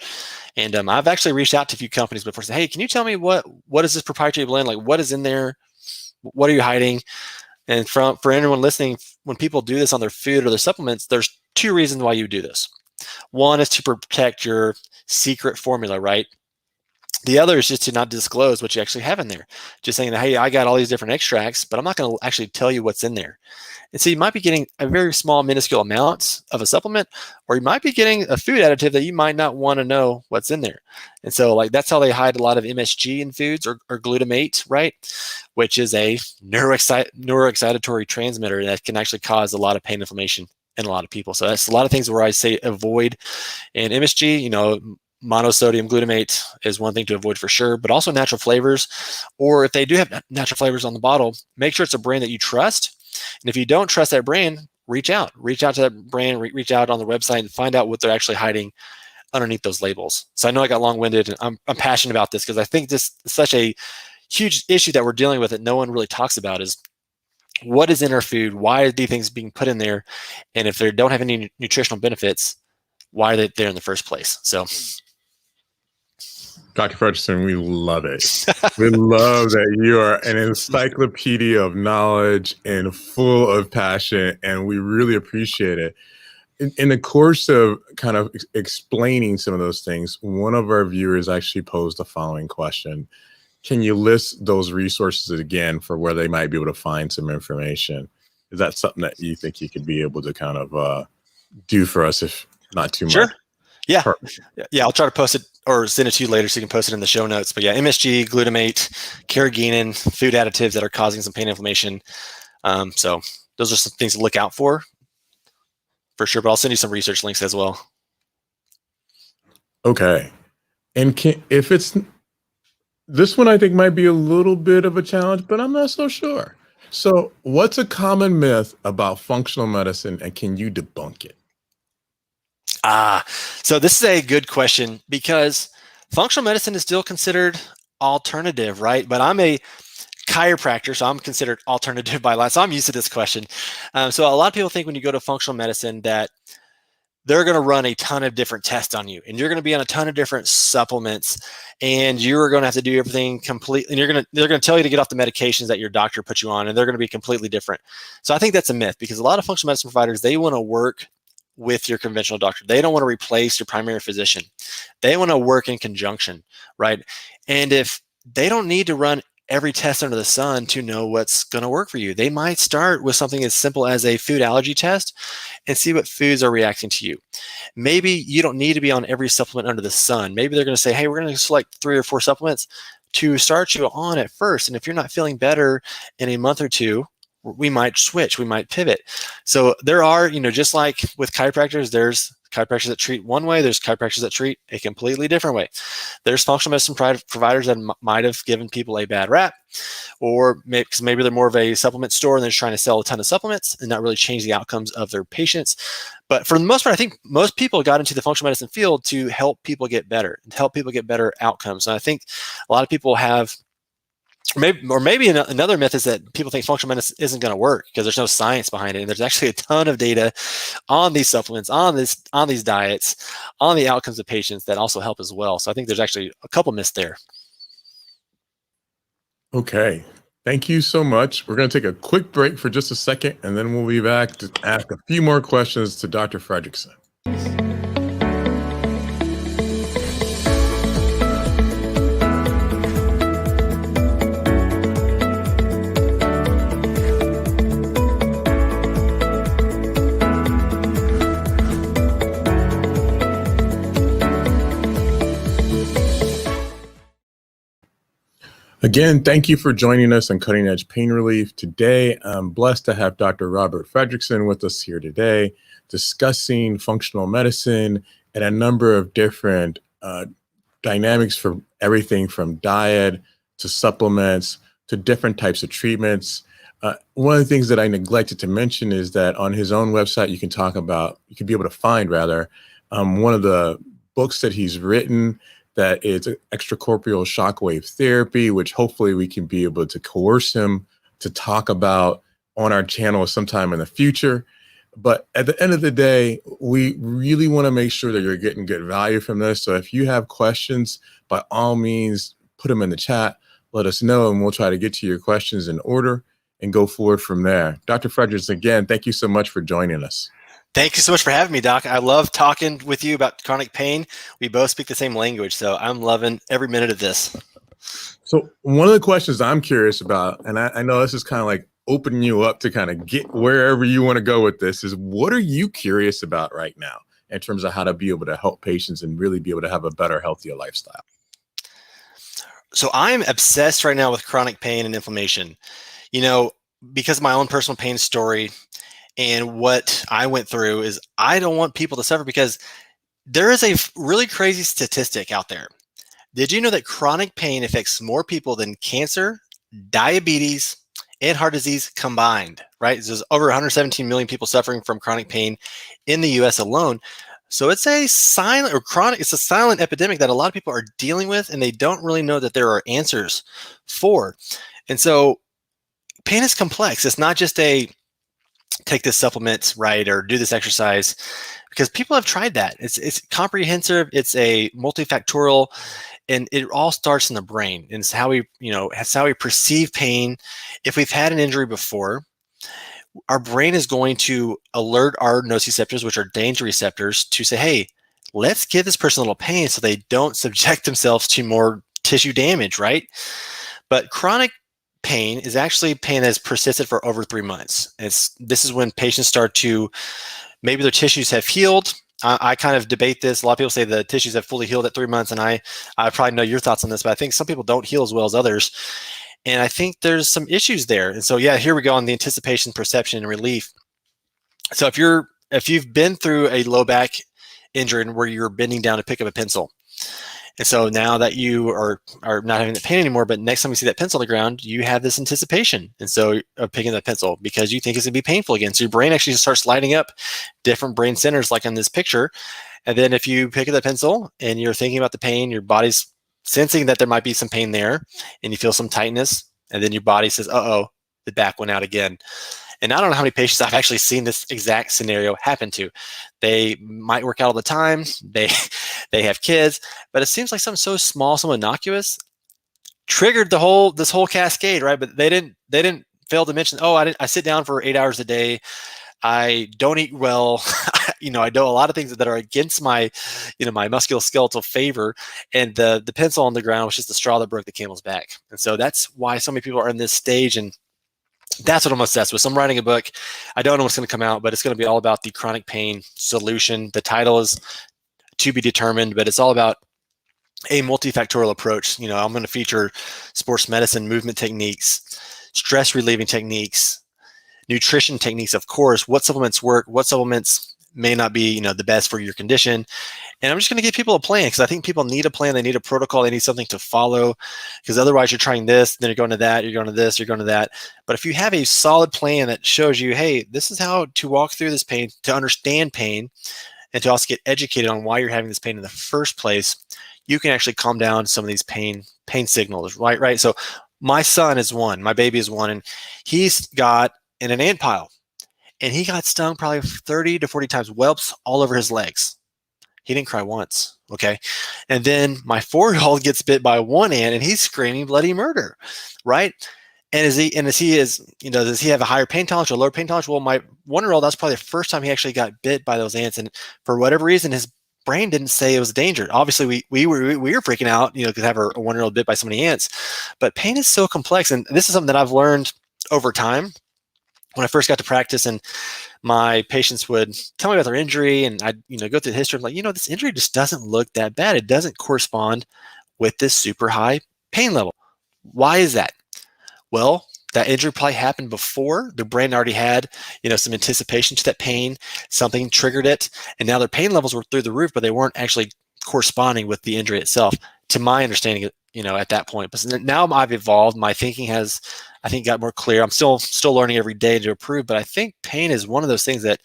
And I've actually reached out to a few companies before, say, hey, can you tell me what is this proprietary blend? Like, what is in there? What are you hiding? And for anyone listening, when people do this on their food or their supplements, there's two reasons why you do this. One is to protect your secret formula, right? The other is just to not disclose what you actually have in there. Just saying that, hey, I got all these different extracts, but I'm not going to actually tell you what's in there. And so you might be getting a very small, minuscule amount of a supplement, or you might be getting a food additive that you might not want to know what's in there. And so like that's how they hide a lot of MSG in foods, or glutamate, right? Which is a neuroexcitatory transmitter that can actually cause a lot of pain, inflammation in a lot of people. So that's a lot of things where I say avoid. And MSG, monosodium glutamate is one thing to avoid for sure, but also natural flavors. Or if they do have natural flavors on the bottle, make sure it's a brand that you trust. And if you don't trust that brand, reach out to that brand, reach out on the website and find out what they're actually hiding underneath those labels. So I know I got long-winded, and I'm passionate about this because I think this is such a huge issue that we're dealing with that no one really talks about, is what is in our food? Why are these things being put in there? And if they don't have any nutritional benefits, why are they there in the first place? So Dr. Fredrickson, we love it. We love that you are an encyclopedia of knowledge and full of passion, and we really appreciate it. in the course of kind of explaining some of those things, one of our viewers actually posed the following question. Can you list those resources again for where they might be able to find some information? Is that something that you think you could be able to kind of do for us, if not too Sure. much? Yeah. Perfect. Yeah. I'll try to post it or send it to you later so you can post it in the show notes. But yeah, MSG, glutamate, carrageenan, food additives that are causing some pain and inflammation. So those are some things to look out for sure. But I'll send you some research links as well. Okay. And if it's this one, I think might be a little bit of a challenge, but I'm not so sure. So what's a common myth about functional medicine, and can you debunk it? So this is a good question because functional medicine is still considered alternative, right? But I'm a chiropractor, so I'm considered alternative by law. So I'm used to this question. So a lot of people think when you go to functional medicine that they're going to run a ton of different tests on you, and you're going to be on a ton of different supplements, and you're going to have to do everything completely. And they're going to tell you to get off the medications that your doctor put you on, and they're going to be completely different. So I think that's a myth because a lot of functional medicine providers, they want to work with your conventional doctor. They don't want to replace your primary physician. They want to work in conjunction, right? And if they don't need to run every test under the sun to know what's going to work for you, they might start with something as simple as a food allergy test and see what foods are reacting to you. Maybe you don't need to be on every supplement under the sun. Maybe they're going to say, hey, we're going to select 3 or 4 supplements to start you on at first. And if you're not feeling better in a month or two, we might switch, we might pivot. So there are, just like with chiropractors, there's chiropractors that treat one way, there's chiropractors that treat a completely different way. There's functional medicine providers that might have given people a bad rap, or maybe they're more of a supplement store and they're just trying to sell a ton of supplements and not really change the outcomes of their patients. But for the most part, I think most people got into the functional medicine field to help people get better, to help people get better outcomes. And I think a lot of people have maybe another myth is that people think functional medicine isn't going to work because there's no science behind it. And there's actually a ton of data on these supplements, on these diets, on the outcomes of patients that also help as well. So I think there's actually a couple myths there. Okay. Thank you so much. We're going to take a quick break for just a second, and then we'll be back to ask a few more questions to Dr. Fredrickson. Again, thank you for joining us on Cutting Edge Pain Relief. Today, I'm blessed to have Dr. Robert Fredrickson with us here today, discussing functional medicine and a number of different dynamics for everything from diet to supplements to different types of treatments. One of the things that I neglected to mention is that on his own website, you can be able to find one of the books that he's written that is extracorporeal shockwave therapy, which hopefully we can be able to coerce him to talk about on our channel sometime in the future. But at the end of the day, we really want to make sure that you're getting good value from this. So if you have questions, by all means, put them in the chat, let us know, and we'll try to get to your questions in order and go forward from there. Dr. Fredrickson, again, thank you so much for joining us. Thank you so much for having me, Doc. I love talking with you about chronic pain. We both speak the same language, so I'm loving every minute of this. So one of the questions I'm curious about, and I know this is kind of like opening you up to kind of get wherever you want to go with this, is what are you curious about right now in terms of how to be able to help patients and really be able to have a better, healthier lifestyle? So I'm obsessed right now with chronic pain and inflammation. Because of my own personal pain story, and what I went through is I don't want people to suffer because there is a really crazy statistic out there. Did you know that chronic pain affects more people than cancer, diabetes, and heart disease combined, right? There's over 117 million people suffering from chronic pain in the US alone. So it's a silent epidemic that a lot of people are dealing with, and they don't really know that there are answers for. And so pain is complex. It's not just take this supplement, right, or do this exercise, because people have tried that. It's comprehensive, it's a multifactorial, and it all starts in the brain. And it's how we perceive pain. If we've had an injury before, our brain is going to alert our nociceptors, which are danger receptors, to say, hey, let's give this person a little pain so they don't subject themselves to more tissue damage, right? But chronic pain is actually pain that has persisted for over 3 months. This is when patients start to, maybe their tissues have healed. I kind of debate this. A lot of people say the tissues have fully healed at 3 months, and I probably know your thoughts on this, but I think some people don't heal as well as others. And I think there's some issues there. And so, yeah, here we go on the anticipation, perception, and relief. So if you've been through a low back injury where you're bending down to pick up a pencil, and so now that you are not having the pain anymore, but next time you see that pencil on the ground, you have this anticipation. And so of picking that pencil because you think it's gonna be painful again. So your brain actually starts lighting up different brain centers like in this picture. And then if you pick up that pencil and you're thinking about the pain, your body's sensing that there might be some pain there and you feel some tightness. And then your body says, uh-oh, the back went out again. And I don't know how many patients I've actually seen this exact scenario happen to. They might work out all the time. They have kids, but it seems like something so small, so innocuous, triggered this whole cascade, right? But they didn't fail to mention, oh, I sit down for 8 hours a day. I don't eat well. I do a lot of things that are against my, my musculoskeletal favor. And the pencil on the ground was just the straw that broke the camel's back. And so that's why so many people are in this stage. And that's what I'm obsessed with. So I'm writing a book. I don't know what's going to come out, but it's going to be all about the chronic pain solution. The title is to be determined, but it's all about a multifactorial approach. I'm going to feature sports medicine, movement techniques, stress relieving techniques, nutrition techniques, of course, what supplements work, what supplements may not be, the best for your condition. And I'm just going to give people a plan because I think people need a plan. They need a protocol. They need something to follow because otherwise you're trying this, then you're going to that, you're going to this, you're going to that. But if you have a solid plan that shows you, hey, this is how to walk through this pain, to understand pain, and to also get educated on why you're having this pain in the first place, you can actually calm down some of these pain signals, right? So my son is one, my baby is one, and he's got an ant pile. And he got stung probably 30 to 40 times, whelps all over his legs. He didn't cry once, okay? And then my 4-year-old gets bit by one ant and he's screaming bloody murder, right? And does he have a higher pain tolerance or lower pain tolerance? Well, my 1-year-old, that's probably the first time he actually got bit by those ants. And for whatever reason, his brain didn't say it was a danger. Obviously, we were freaking out, because have our 1-year-old bit by so many ants. But pain is so complex. And this is something that I've learned over time. When I first got to practice and my patients would tell me about their injury and I'd, go through the history, I'm like, this injury just doesn't look that bad. It doesn't correspond with this super high pain level. Why is that? Well, that injury probably happened before. Their brain already had, some anticipation to that pain. Something triggered it. And now their pain levels were through the roof, but they weren't actually corresponding with the injury itself, to my understanding, at that point. But now I've evolved. My thinking has, I think, got more clear. I'm still learning every day to improve, but I think pain is one of those things that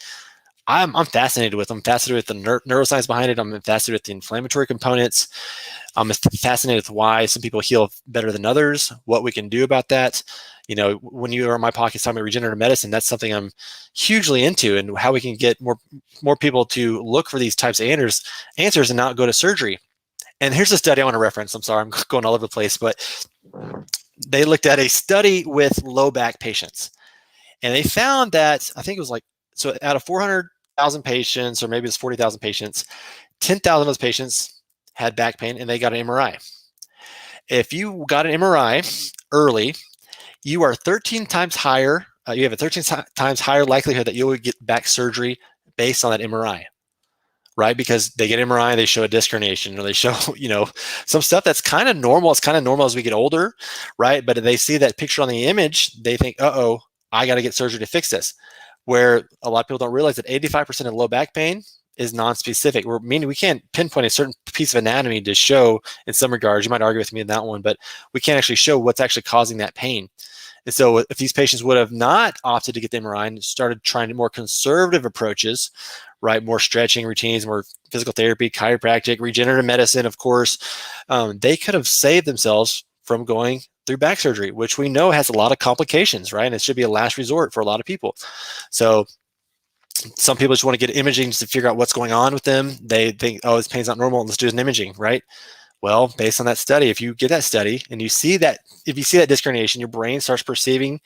I'm fascinated with. I'm fascinated with the neuroscience behind it. I'm fascinated with the inflammatory components. I'm fascinated with why some people heal better than others, what we can do about that. When you are in my podcast talking about regenerative medicine, that's something I'm hugely into, and how we can get more people to look for these types of answers and not go to surgery. And here's a study I want to reference. I'm sorry, I'm going all over the place, but they looked at a study with low back patients, and they found that, I think it was so out of 400,000 patients, or maybe it's 40,000 patients, 10,000 of those patients had back pain and they got an MRI. If you got an MRI early, you are 13 times higher. You have a 13 times higher likelihood that you will get back surgery based on that MRI, right? Because they get MRI, they show a disc herniation, or they show, some stuff that's kind of normal. It's kind of normal as we get older, right? But if they see that picture on the image, they think, uh-oh, I got to get surgery to fix this. Where a lot of people don't realize that 85% of low back pain is non-specific. Meaning we can't pinpoint a certain piece of anatomy to show, in some regards, you might argue with me in that one, but we can't actually show what's actually causing that pain. And so if these patients would have not opted to get the MRI and started trying more conservative approaches, right, more stretching routines, more physical therapy, chiropractic, regenerative medicine, of course, they could have saved themselves from going through back surgery, which we know has a lot of complications, right? And it should be a last resort for a lot of people. So some people just want to get imaging just to figure out what's going on with them. They think, oh, this pain's not normal, let's do an imaging, right? Well, based on that study, if you get that study and you see that, if you see that disc herniation, your brain starts perceiving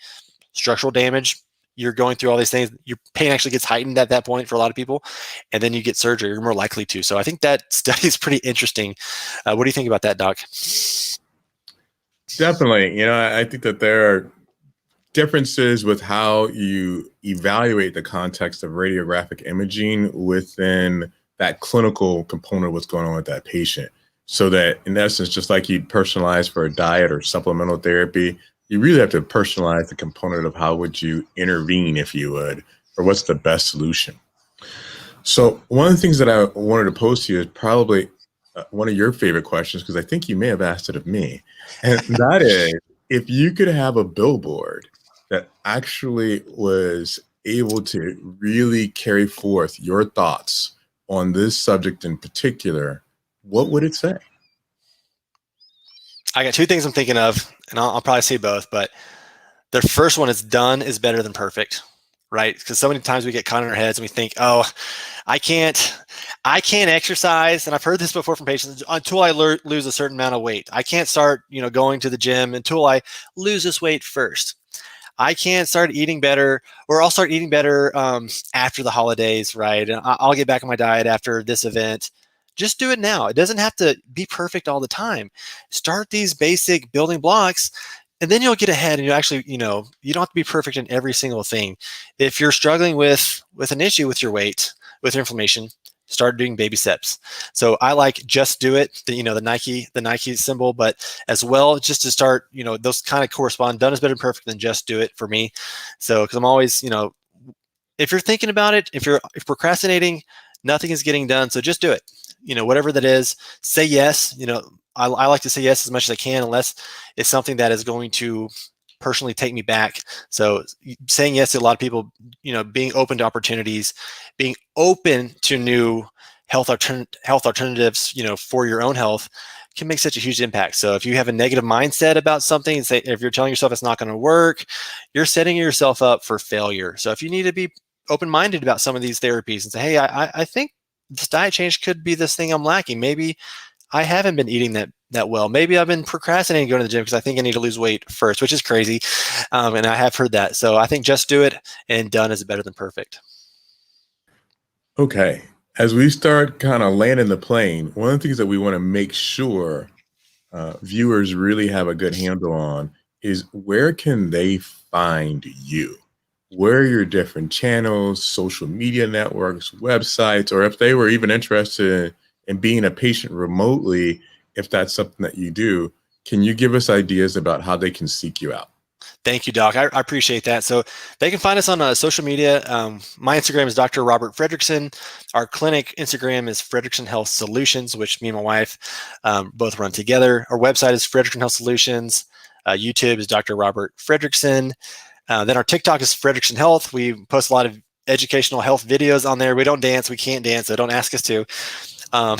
structural damage, you're going through all these things, your pain actually gets heightened at that point for a lot of people, and then you get surgery, you're more likely to. So I think that study is pretty interesting. What do you think about that, Doc? Definitely. I think that there are differences with how you evaluate the context of radiographic imaging within that clinical component of what's going on with that patient. So that in essence, just like you personalize for a diet or supplemental therapy, you really have to personalize the component of how would you intervene, if you would, or what's the best solution. So one of the things that I wanted to pose to you is probably one of your favorite questions, because I think you may have asked it of me. And that is, if you could have a billboard that actually was able to really carry forth your thoughts on this subject in particular, what would it say? I got two things I'm thinking of, and I'll probably say both, but the first one is done is better than perfect, right? Because so many times we get caught in our heads and we think, oh, I can't exercise. And I've heard this before from patients until I lose a certain amount of weight. I can't start, going to the gym until I lose this weight first. I can't start eating better, or I'll start eating better after the holidays, right? And I'll get back on my diet after this event. Just do it now. It doesn't have to be perfect all the time. Start these basic building blocks, and then you'll get ahead, and you actually, you don't have to be perfect in every single thing. If you're struggling with an issue with your weight, with your inflammation, start doing baby steps. So I like Just Do It, the Nike symbol, but as well, just to start, those kind of correspond. Done is better than perfect than just do it for me. So, because I'm always, if you're thinking about it, if procrastinating, nothing is getting done. So just do it. Whatever that is, say yes. I like to say yes as much as I can, unless it's something that is going to personally take me back. So saying yes to a lot of people, being open to opportunities, being open to new health alternatives, for your own health, can make such a huge impact. So if you have a negative mindset about something, say if you're telling yourself it's not going to work, you're setting yourself up for failure. So if you need to be open-minded about some of these therapies and say, hey, I think this diet change could be this thing I'm lacking. Maybe I haven't been eating that well. Maybe I've been procrastinating going to the gym because I think I need to lose weight first, which is crazy. And I have heard that. So I think just do it, and done is better than perfect. Okay. As we start kind of landing the plane, one of the things that we want to make sure viewers really have a good handle on is, where can they find you? Where are your different channels, social media networks, websites, or if they were even interested in being a patient remotely, if that's something that you do, can you give us ideas about how they can seek you out? Thank you, Doc. I appreciate that. So they can find us on social media. My Instagram is Dr. Robert Fredrickson. Our clinic Instagram is Fredrickson Health Solutions, which me and my wife both run together. Our website is Fredrickson Health Solutions. YouTube is Dr. Robert Fredrickson. Then our TikTok is Fredrickson Health. We post a lot of educational health videos on there. We don't dance. We can't dance, so don't ask us to. Now,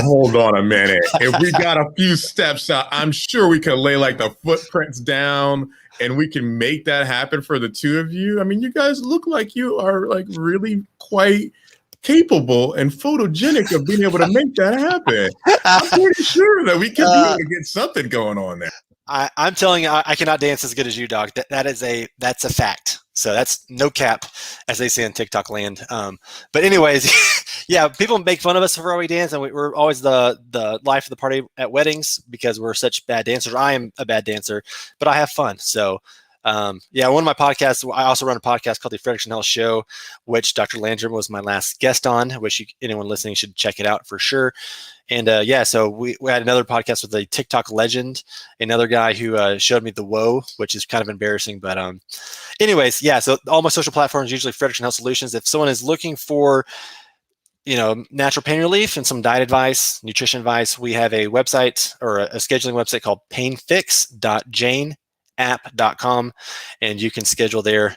hold on a minute. If we got a few steps out, I'm sure we can lay like the footprints down and we can make that happen for the two of you. I mean, you guys look like you are like really quite capable and photogenic of being able to make that happen. I'm pretty sure that we could be able to get something going on there. I'm telling you, I cannot dance as good as you, Doc. That's a fact. So that's no cap, as they say in TikTok land. But anyways, yeah, people make fun of us for how we dance, and we're always the life of the party at weddings because we're such bad dancers. I am a bad dancer, but I have fun. So yeah, one of my podcasts, I also run a podcast called the Fredrickson Health Show, which Dr. Landrum was my last guest on, which anyone listening should check it out for sure. And yeah, so we had another podcast with a TikTok legend, another guy who showed me the woe, which is kind of embarrassing. But anyways, yeah, so all my social platforms, usually Fredrickson Health Solutions. If someone is looking for, natural pain relief and some diet advice, nutrition advice, we have a website or a scheduling website called painfix.janeapp.com, and you can schedule there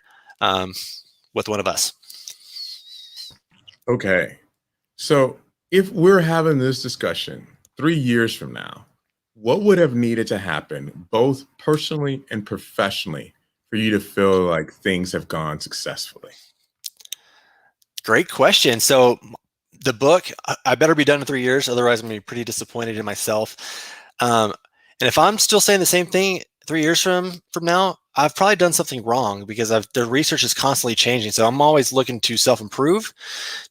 with one of us. Okay. So if we're having this discussion 3 years from now, what would have needed to happen, both personally and professionally, for you to feel like things have gone successfully? Great question. So the book, I better be done in 3 years. Otherwise, I'm going to be pretty disappointed in myself. And if I'm still saying the same thing 3 years from now, I've probably done something wrong because the research is constantly changing. So I'm always looking to self-improve,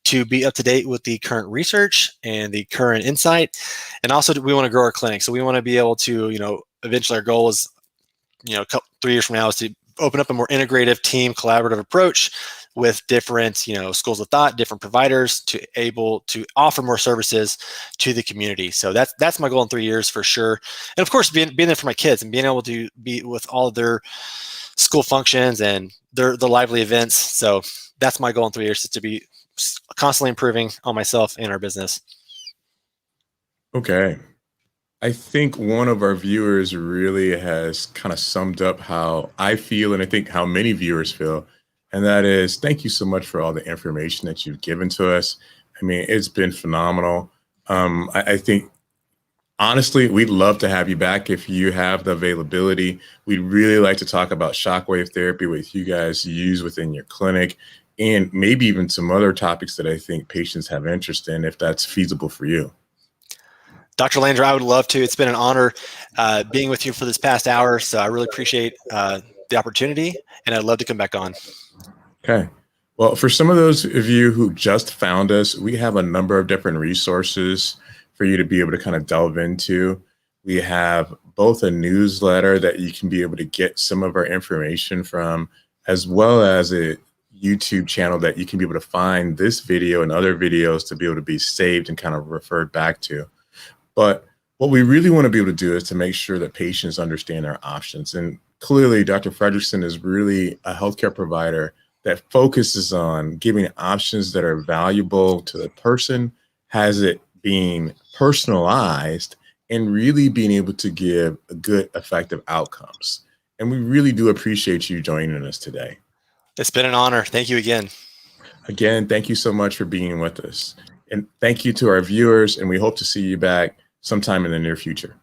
to be up to date with the current research and the current insight. And also we want to grow our clinic. So we want to be able to, eventually our goal is, 3 years from now is to open up a more integrative team collaborative approach with different, schools of thought, different providers to able to offer more services to the community. So that's my goal in 3 years for sure. And of course, being there for my kids and being able to be with all of their school functions and the lively events. So that's my goal in 3 years, is to be constantly improving on myself and our business. Okay. I think one of our viewers really has kind of summed up how I feel, and I think how many viewers feel. And that is, thank you so much for all the information that you've given to us. I mean, it's been phenomenal. I think, honestly, we'd love to have you back if you have the availability. We'd really like to talk about shockwave therapy, what you guys use within your clinic, and maybe even some other topics that I think patients have interest in, if that's feasible for you. Dr. Landry, I would love to. It's been an honor being with you for this past hour. So I really appreciate the opportunity, and I'd love to come back on. Okay. Well, for some of those of you who just found us, we have a number of different resources for you to be able to kind of delve into. We have both a newsletter that you can be able to get some of our information from, as well as a YouTube channel that you can be able to find this video and other videos to be able to be saved and kind of referred back to. But what we really want to be able to do is to make sure that patients understand their options. And clearly, Dr. Fredrickson is really a healthcare provider that focuses on giving options that are valuable to the person, has it being personalized, and really being able to give good, effective outcomes. And we really do appreciate you joining us today. It's been an honor. Thank you again. Again, thank you so much for being with us. And thank you to our viewers, and we hope to see you back sometime in the near future.